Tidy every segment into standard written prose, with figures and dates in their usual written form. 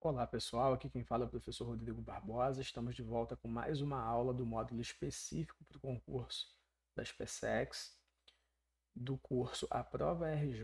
Olá pessoal, aqui quem fala é o professor Rodrigo Barbosa. Estamos de volta com mais uma aula do módulo específico para o concurso da SpaceX, do curso A Prova RJ,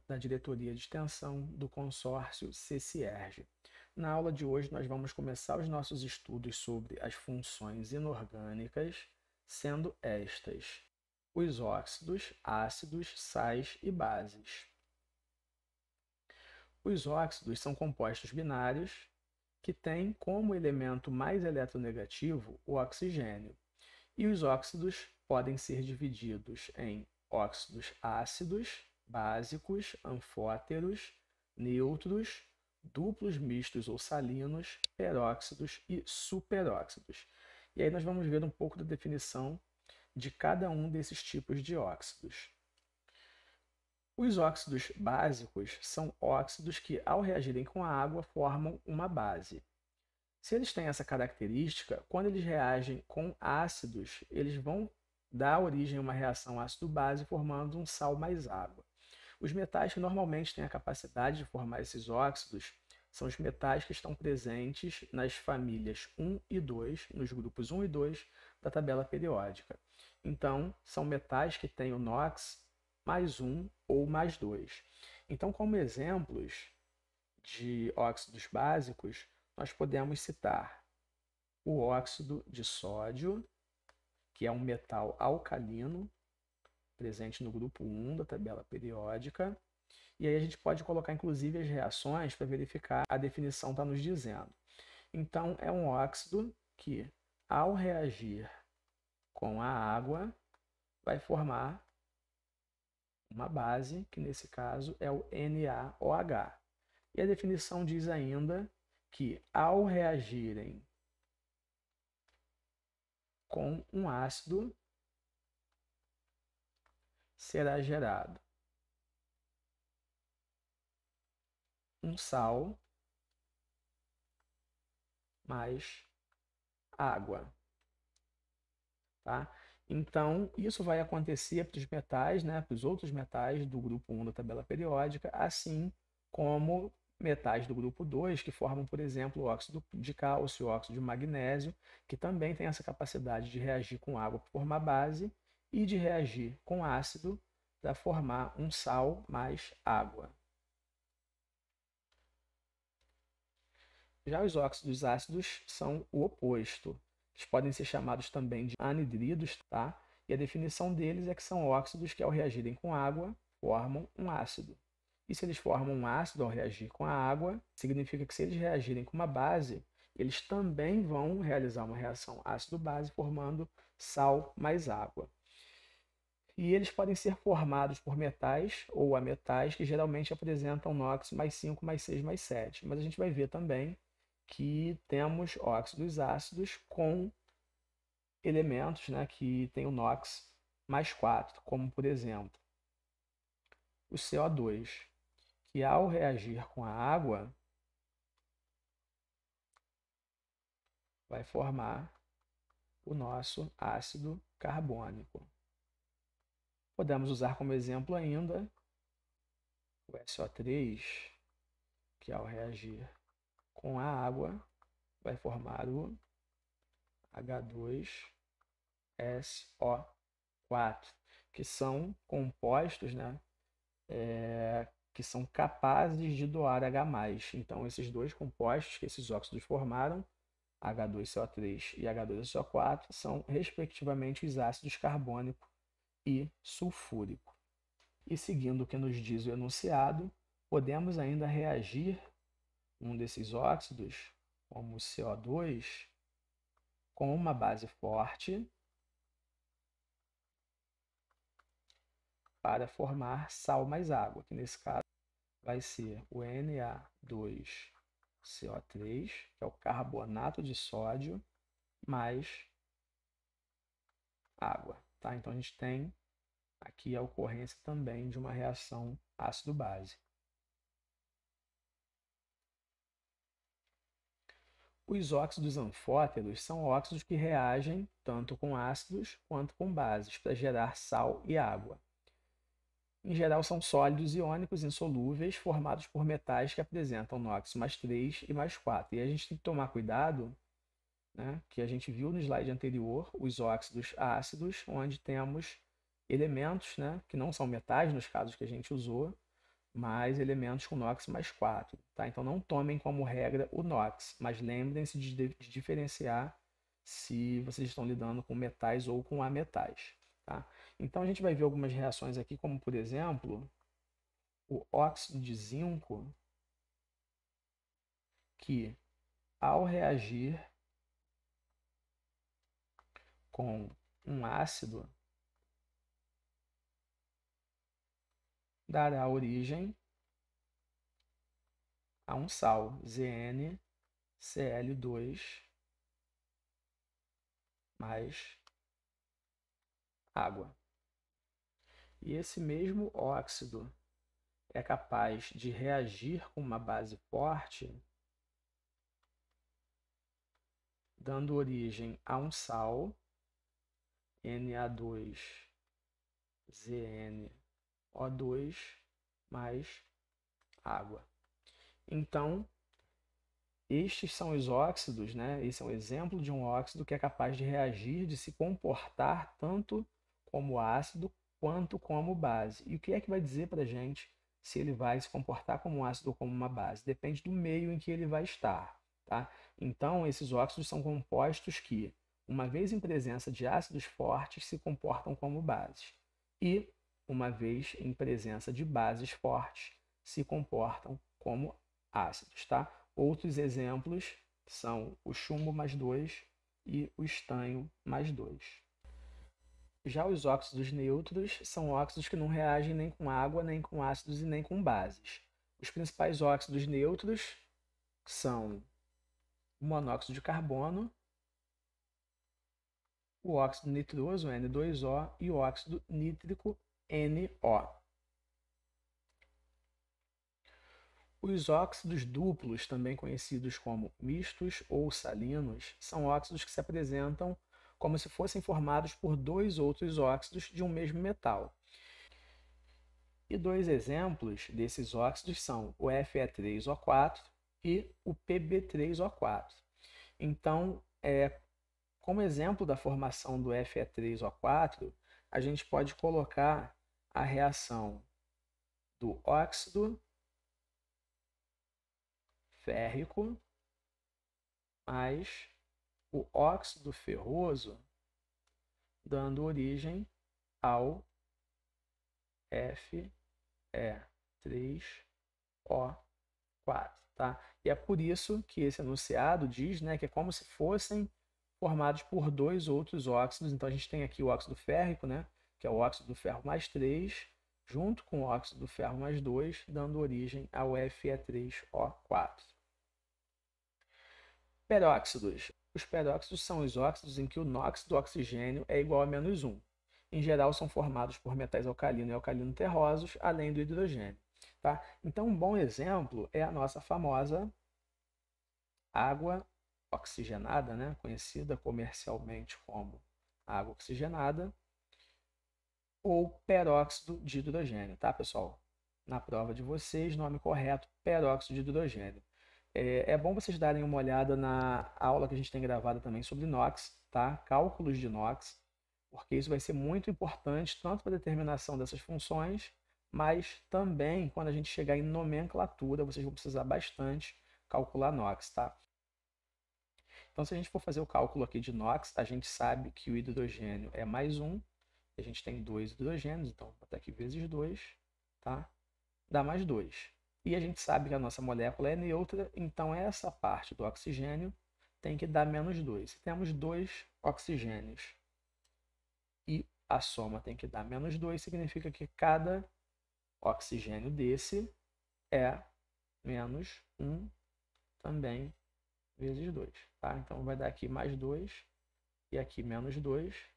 da Diretoria de Extensão do consórcio CCERJ. Na aula de hoje nós vamos começar os nossos estudos sobre as funções inorgânicas, sendo estas os óxidos, ácidos, sais e bases. Os óxidos são compostos binários que têm como elemento mais eletronegativo o oxigênio. E os óxidos podem ser divididos em óxidos ácidos, básicos, anfóteros, neutros, duplos mistos ou salinos, peróxidos e superóxidos. E aí nós vamos ver um pouco da definição de cada um desses tipos de óxidos. Os óxidos básicos são óxidos que, ao reagirem com a água, formam uma base. Se eles têm essa característica, quando eles reagem com ácidos, eles vão dar origem a uma reação ácido-base, formando um sal mais água. Os metais que normalmente têm a capacidade de formar esses óxidos são os metais que estão presentes nas famílias 1 e 2, nos grupos 1 e 2 da tabela periódica. Então, são metais que têm o NOx mais 1 ou mais 2. Então, como exemplos de óxidos básicos, nós podemos citar o óxido de sódio, que é um metal alcalino, presente no grupo 1 da tabela periódica. E aí a gente pode colocar inclusive as reações para verificar a definição está nos dizendo. Então, é um óxido que, ao reagir com a água, vai formar uma base, que nesse caso é o NaOH. E a definição diz ainda que, ao reagirem com um ácido, será gerado um sal mais água. Tá? Então, isso vai acontecer para os metais, né, para os outros metais do grupo 1 da tabela periódica, assim como metais do grupo 2, que formam, por exemplo, o óxido de cálcio, o óxido de magnésio, que também tem essa capacidade de reagir com água para formar base e de reagir com ácido para formar um sal mais água. Já os óxidos ácidos são o oposto. Eles podem ser chamados também de anidridos, tá? E a definição deles é que são óxidos que, ao reagirem com água, formam um ácido. E se eles formam um ácido ao reagir com a água, significa que se eles reagirem com uma base, eles também vão realizar uma reação ácido-base, formando sal mais água. E eles podem ser formados por metais ou ametais que geralmente apresentam NOx mais 5, mais 6, mais 7. Mas a gente vai ver também que temos óxidos ácidos com elementos, né, que têm o NOx mais 4, como por exemplo o CO2, que ao reagir com a água vai formar o nosso ácido carbônico. Podemos usar como exemplo ainda o SO3, que ao reagir com a água vai formar o H2SO4, que são compostos, né, que são capazes de doar H+. Então, esses dois compostos que esses óxidos formaram, H2CO3 e H2SO4, são, respectivamente, os ácidos carbônico e sulfúrico. E seguindo o que nos diz o enunciado, podemos ainda reagir um desses óxidos, como o CO2, com uma base forte para formar sal mais água, que nesse caso vai ser o Na2CO3, que é o carbonato de sódio, mais água. Tá? Então a gente tem aqui a ocorrência também de uma reação ácido-base. Os óxidos anfóteros são óxidos que reagem tanto com ácidos quanto com bases para gerar sal e água. Em geral, são sólidos iônicos insolúveis formados por metais que apresentam NOx mais 3 e mais 4. E a gente tem que tomar cuidado, né, que a gente viu no slide anterior, os óxidos ácidos, onde temos elementos, né, que não são metais nos casos que a gente usou, mas elementos com NOx mais 4. Tá? Então não tomem como regra o NOx, mas lembrem-se de diferenciar se vocês estão lidando com metais ou com ametais. Tá? Então a gente vai ver algumas reações aqui, como por exemplo, o óxido de zinco, que ao reagir com um ácido, dará origem a um sal, ZnCl2 mais água. E esse mesmo óxido é capaz de reagir com uma base forte, dando origem a um sal, Na2ZnO2 mais água. Então, estes são os óxidos, né? Esse é um exemplo de um óxido que é capaz de reagir, de se comportar tanto como ácido quanto como base. E o que é que vai dizer para a gente se ele vai se comportar como um ácido ou como uma base? Depende do meio em que ele vai estar, tá? Então, esses óxidos são compostos que, uma vez em presença de ácidos fortes, se comportam como bases. E, uma vez em presença de bases fortes, se comportam como ácidos, tá? Outros exemplos são o chumbo mais 2 e o estanho mais 2. Já os óxidos neutros são óxidos que não reagem nem com água, nem com ácidos e nem com bases. Os principais óxidos neutros são o monóxido de carbono, o óxido nitroso, N2O, e o óxido nítrico, NO. Os óxidos duplos, também conhecidos como mistos ou salinos, são óxidos que se apresentam como se fossem formados por dois outros óxidos de um mesmo metal. E dois exemplos desses óxidos são o Fe3O4 e o Pb3O4. Então, como exemplo da formação do Fe3O4, a gente pode colocar a reação do óxido férrico mais o óxido ferroso, dando origem ao Fe3O4, tá? E é por isso que esse enunciado diz, né, que é como se fossem formados por dois outros óxidos. Então a gente tem aqui o óxido férrico, né, que é o óxido do ferro mais 3, junto com o óxido do ferro mais 2, dando origem ao Fe3O4. Peróxidos. Os peróxidos são os óxidos em que o NOx do oxigênio é igual a -1. Em geral, são formados por metais alcalino e alcalino terrosos, além do hidrogênio. Tá? Então, um bom exemplo é a nossa famosa água oxigenada, né? Conhecida comercialmente como água oxigenada, ou peróxido de hidrogênio, tá, pessoal? Na prova de vocês, nome correto, peróxido de hidrogênio. É bom vocês darem uma olhada na aula que a gente tem gravada também sobre NOx, tá? Cálculos de NOx, porque isso vai ser muito importante tanto para a determinação dessas funções, mas também quando a gente chegar em nomenclatura, vocês vão precisar bastante calcular NOx, tá? Então, se a gente for fazer o cálculo aqui de NOx, a gente sabe que o hidrogênio é mais 1, a gente tem 2 hidrogênios, então vou botar aqui vezes 2, tá? Dá mais 2. E a gente sabe que a nossa molécula é neutra, então essa parte do oxigênio tem que dar -2. Se temos 2 oxigênios e a soma tem que dar -2, significa que cada oxigênio desse é -1 também vezes 2. Tá? Então vai dar aqui mais 2 e aqui -2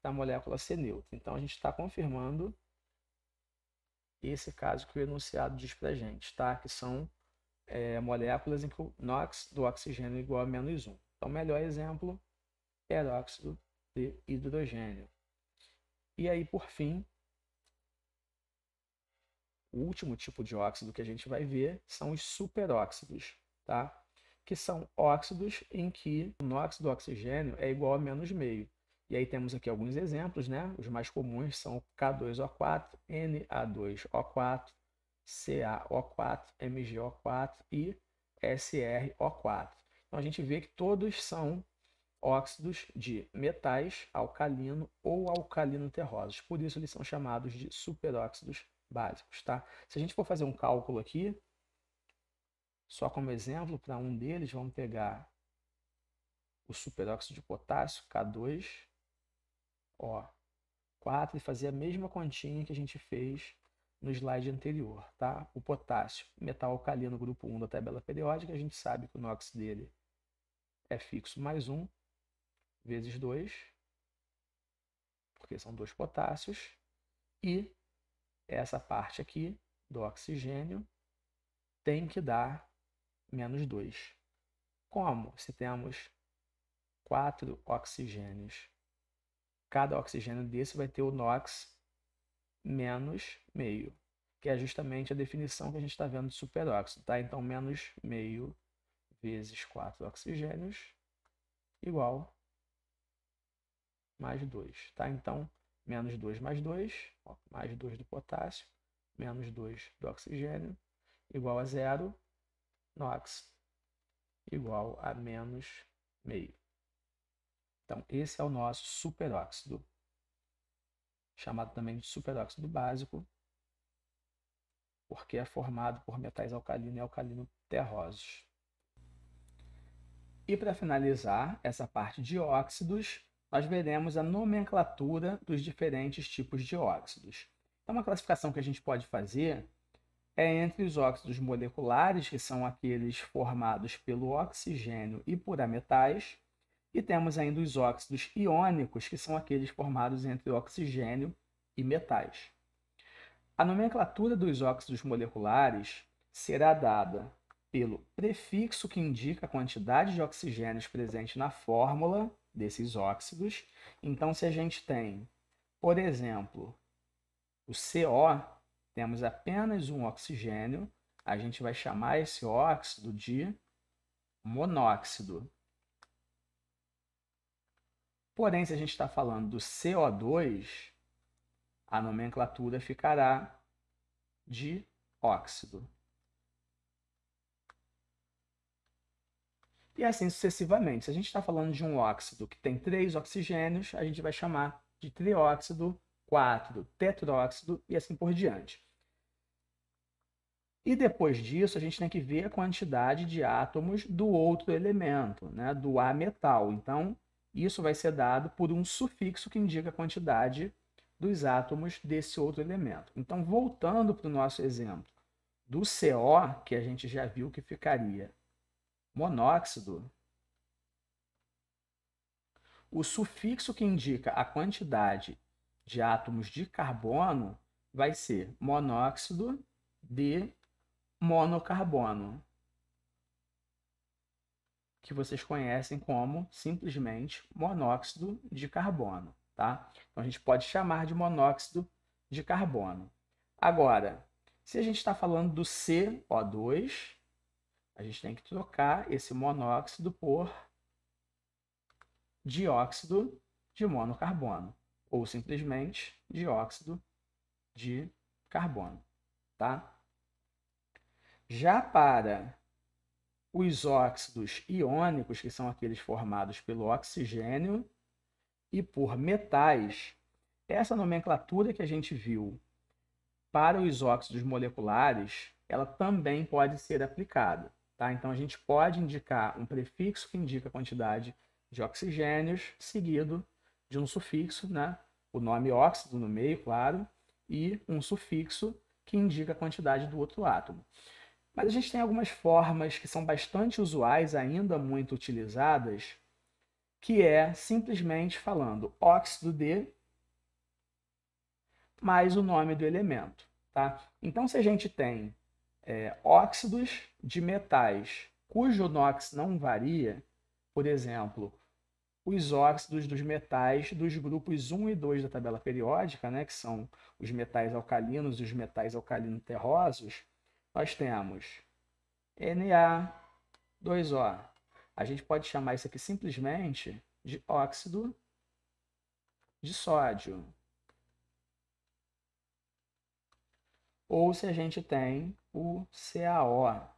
para a molécula ser neutra. Então a gente está confirmando esse caso que o enunciado diz para a gente, tá? Que são moléculas em que o NOx do oxigênio é igual a -1. Então, o melhor exemplo, peróxido de hidrogênio. E aí, por fim, O último tipo de óxido que a gente vai ver são os superóxidos, tá? Que são óxidos em que o nóxido do oxigênio é igual a -meio. E aí temos aqui alguns exemplos, né? Os mais comuns são K2O4, Na2O4, CaO4, MgO4 e SrO4. Então a gente vê que todos são óxidos de metais alcalino ou alcalino terrosos. Por isso eles são chamados de superóxidos básicos, tá? Se a gente for fazer um cálculo aqui, só como exemplo, para um deles, vamos pegar o superóxido de potássio, K2O4, e fazer a mesma continha que a gente fez no slide anterior, tá? O potássio, metal alcalino, grupo 1 da tabela periódica, a gente sabe que o NOx dele é fixo mais 1 vezes 2, porque são 2 potássios, e essa parte aqui do oxigênio tem que dar -2. Como? Se temos 4 oxigênios, cada oxigênio desse vai ter o NOx -meio, que é justamente a definição que a gente está vendo de superóxido, tá? Então, -meio vezes 4 oxigênios igual mais 2, tá? Então, -2 mais 2, ó, mais 2 do potássio, -2 do oxigênio, igual a 0, NOx igual a -meio. Então, esse é o nosso superóxido, chamado também de superóxido básico, porque é formado por metais alcalino e alcalino terrosos. E para finalizar essa parte de óxidos, nós veremos a nomenclatura dos diferentes tipos de óxidos. Então, uma classificação que a gente pode fazer é entre os óxidos moleculares, que são aqueles formados pelo oxigênio e por ametais, e temos ainda os óxidos iônicos, que são aqueles formados entre oxigênio e metais. A nomenclatura dos óxidos moleculares será dada pelo prefixo que indica a quantidade de oxigênios presente na fórmula desses óxidos. Então, se a gente tem, por exemplo, o CO, temos apenas um oxigênio, a gente vai chamar esse óxido de monóxido. Porém, se a gente está falando do CO2, a nomenclatura ficará de óxido. E assim sucessivamente. Se a gente está falando de um óxido que tem 3 oxigênios, a gente vai chamar de trióxido, 4, tetróxido e assim por diante. E depois disso, a gente tem que ver a quantidade de átomos do outro elemento, né, do ametal. Então, isso vai ser dado por um sufixo que indica a quantidade dos átomos desse outro elemento. Então, voltando para o nosso exemplo do CO, que a gente já viu que ficaria monóxido, o sufixo que indica a quantidade de átomos de carbono vai ser monóxido de monocarbono, que vocês conhecem como simplesmente monóxido de carbono, tá? Então a gente pode chamar de monóxido de carbono. Agora, se a gente está falando do CO2, a gente tem que trocar esse monóxido por dióxido de monocarbono, ou simplesmente dióxido de carbono, tá? Já para os óxidos iônicos, que são aqueles formados pelo oxigênio e por metais, essa nomenclatura que a gente viu para os óxidos moleculares, ela também pode ser aplicada, tá? Então a gente pode indicar um prefixo que indica a quantidade de oxigênios, seguido de um sufixo, né? O nome óxido no meio, claro, e um sufixo que indica a quantidade do outro átomo. Mas a gente tem algumas formas que são bastante usuais, ainda muito utilizadas, que é simplesmente falando óxido de mais o nome do elemento, tá? Então, se a gente tem óxidos de metais cujo NOx não varia, por exemplo, os óxidos dos metais dos grupos 1 e 2 da tabela periódica, né, que são os metais alcalinos e os metais alcalinos terrosos, nós temos Na2O. A gente pode chamar isso aqui simplesmente de óxido de sódio. Ou se a gente tem o CaO,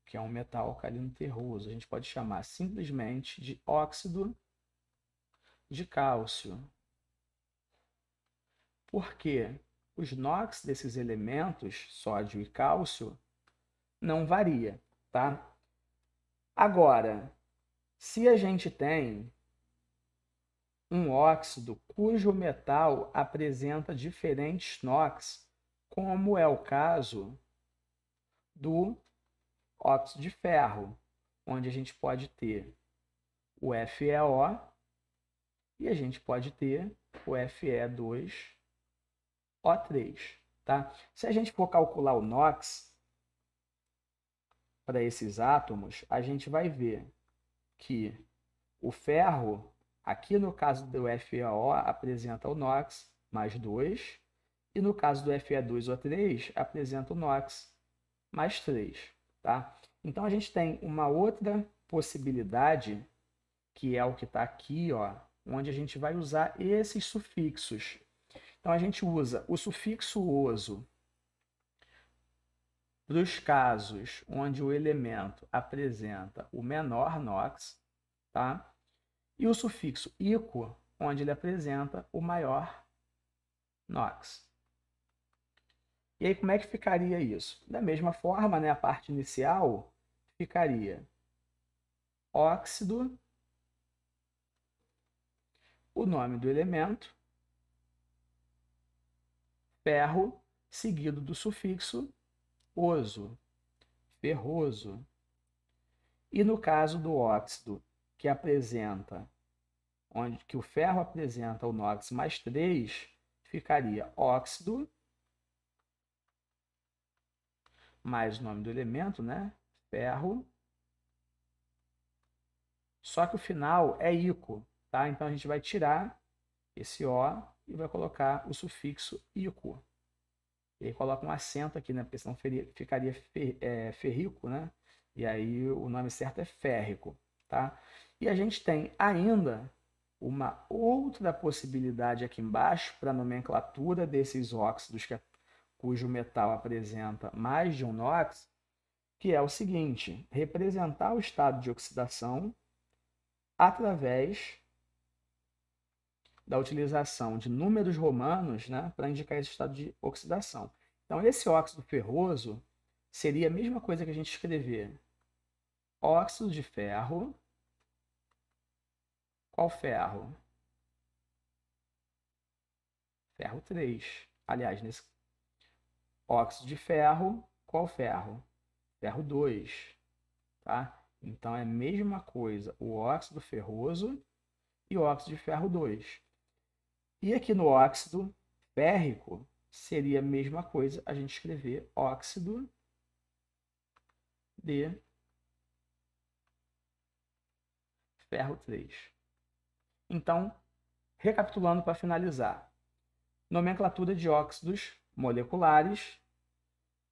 que é um metal alcalino terroso, a gente pode chamar simplesmente de óxido de cálcio. Porque os NOx desses elementos, sódio e cálcio, não varia, tá? Agora, se a gente tem um óxido cujo metal apresenta diferentes NOx, como é o caso do óxido de ferro, onde a gente pode ter o FeO e a gente pode ter o Fe2O3, tá? Se a gente for calcular o NOx para esses átomos, a gente vai ver que o ferro, aqui no caso do FeO, apresenta o NOx mais 2, e no caso do Fe2O3, apresenta o NOx mais 3, tá? Então, a gente tem uma outra possibilidade, que é o que está aqui, ó, onde a gente vai usar esses sufixos. Então, a gente usa o sufixo oso para os casos onde o elemento apresenta o menor NOx, tá? E o sufixo ico, onde ele apresenta o maior NOx. E aí, como é que ficaria isso? Da mesma forma, né, a parte inicial ficaria óxido, o nome do elemento, ferro, seguido do sufixo oso, ferroso. E no caso do óxido, que apresenta, onde que o ferro apresenta o NOx mais 3, ficaria óxido, mais o nome do elemento, né? Ferro. Só que o final é ico, tá? Então a gente vai tirar esse O e vai colocar o sufixo ico. E aí coloca um acento aqui, né? Porque senão ficaria ferrico, né? E aí o nome certo é férrico, tá? E a gente tem ainda uma outra possibilidade aqui embaixo para a nomenclatura desses óxidos cujo metal apresenta mais de um NOx, que é o seguinte: representar o estado de oxidação através da utilização de números romanos, né, para indicar esse estado de oxidação. Então, esse óxido ferroso seria a mesma coisa que a gente escrever óxido de ferro. Qual ferro? Ferro 3. Aliás, nesse óxido de ferro, qual ferro? Ferro 2. Tá? Então, é a mesma coisa o óxido ferroso e o óxido de ferro 2. E aqui no óxido férrico, seria a mesma coisa a gente escrever óxido de ferro 3. Então, recapitulando para finalizar. Nomenclatura de óxidos moleculares.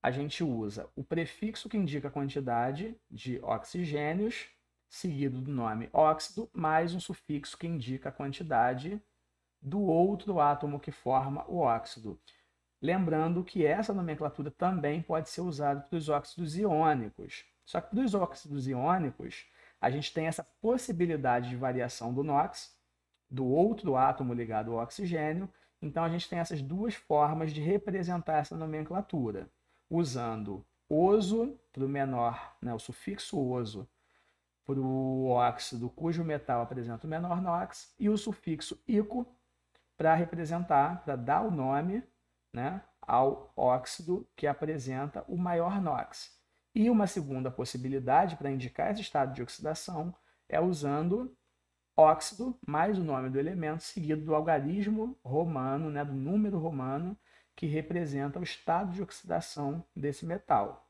A gente usa o prefixo que indica a quantidade de oxigênios, seguido do nome óxido, mais um sufixo que indica a quantidade do outro átomo que forma o óxido. Lembrando que essa nomenclatura também pode ser usada para os óxidos iônicos. Só que para os óxidos iônicos, a gente tem essa possibilidade de variação do NOx, do outro átomo ligado ao oxigênio. Então, a gente tem essas duas formas de representar essa nomenclatura, usando oso para o menor, né, o sufixo oso, para o óxido cujo metal apresenta o menor NOx, e o sufixo ico para representar, para dar o nome, né, ao óxido que apresenta o maior NOx. E uma segunda possibilidade para indicar esse estado de oxidação é usando óxido mais o nome do elemento seguido do algarismo romano, né, do número romano que representa o estado de oxidação desse metal.